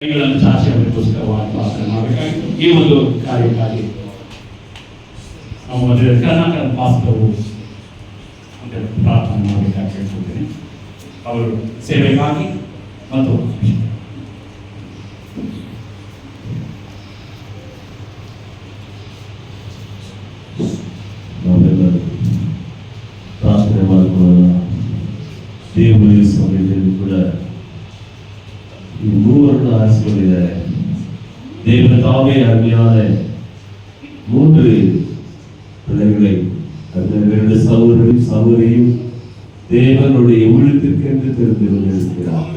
ಸಾಕ್ಷ್ಯವನ್ನು ಪುಸ್ತಕವಾಗಿ ಮಾಡಬೇಕಾಗಿತ್ತು. ಈ ಒಂದು ಕಾರ್ಯಕ್ಕಾಗಿ ನಾವು ಮೊದಲ ಕರ್ನಾಟಕ ಪಾಸ್ಟರು ಅಂತ ಪ್ರಾರ್ಥನೆ ಮಾಡಬೇಕಾಗಿ ಕೇಳ್ಕೊಳ್ತೇನೆ. ಅವರು ಸೇವೆಗಾಗಿ ಮತ್ತು ನಾವೆಲ್ಲರೂ ಪ್ರಾರ್ಥನೆ ಮಾಡಿಕೊಳ್ಳೋಣ. ದೇವರ ಸಮಯದಲ್ಲಿ ಕೂಡ ಈ ಮೂವರನ್ನು ಆರಿಸಿಕೊಂಡಿದ್ದಾರೆ. தேவ தாமே அருமையான மூன்று பிள்ளைகளை அந்த இரண்டு சகோதரியும் தேவனுடைய உள்ளத்திற்கென்று தெரிந்து கொண்டிருக்கிறார்.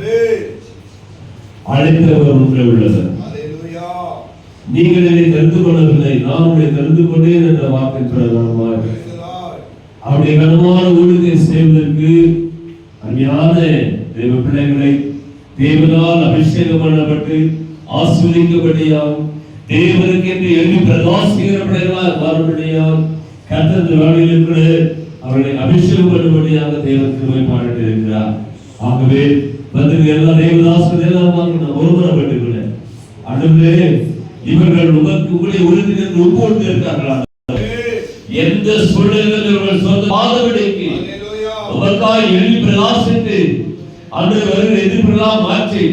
அழைத்தவர் ஒன்றை உள்ளவர். நீங்கள் என்னை தெரிந்து கொள்ளவில்லை, நான் உங்களை தெரிந்து கொண்டேன் என்ற வாக்கின் பிரகாரமாக அவருடைய கனமான ஊழியத்தை செய்வதற்கு அருமையான தேவ பிள்ளைகளை தேவனால் அபிஷேகம் பண்ணப்பட்டு ஆசீர்வதிக்கப்படியாகும் தேவனுக்கு என்று எழுதி பிரகாசிக்கிற பிள்ளைகளாக மாறுபடியாகும் கர்த்தர் வேளையில் கூட அவர்களை அபிஷேகம் பண்ணும்படியாக தேவன் கிருபை பாராட்டி இருக்கிறார். ஆகவே வந்து எல்லா தேவதாசர்கள் எல்லாம் ஒருமனப்பட்டுள்ளன. அடுத்து இவர்கள் உங்களுடைய உறுதியில் ஒப்புக்கொண்டு இருக்கிறார்களா? எந்த சூழ்நிலையில் இவர்கள் சொந்த பாதவிடைக்கு உமக்காய் எழுதி பிரகாசித்து அன்று எதிர்ப்பெல்லாம் மாற்றி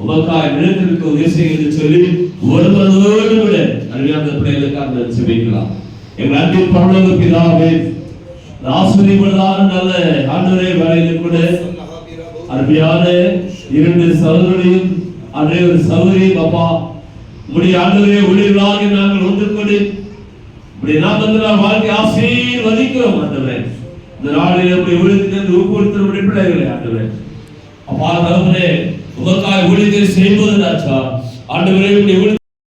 உமக்காய் நிலத்திற்கு உதவி செய்ய சொல்லி ஒருவரோடு விட அருமையான பிள்ளைகளுக்காக செபிக்கலாம். எங்கள் அன்பின் பரலோக பிதாவே, ஆசீர்வதிப்பதாக நல்ல ஆண்டவரே வேலையில் கூட அருமையான இரண்டு சகோதரியும் அன்றைய ஒரு சகோதரியும் அப்பா உடைய ஆண்டவரே ஊழியர்களாக நாங்கள் ஒன்று கொண்டு உடைய நாமத்தினால் வாழ்க்கை ஆசீர்வதிக்கிறோம். ஆண்டவரே இந்த நாளில் உடைய ஊழியத்திற்கு ஊக்குவித்த பிள்ளைகளை ஆண்டவரே அப்பா தகவலே உமக்காய் ஊழியத்தை செய்வதனாச்சா ஆண்டவரே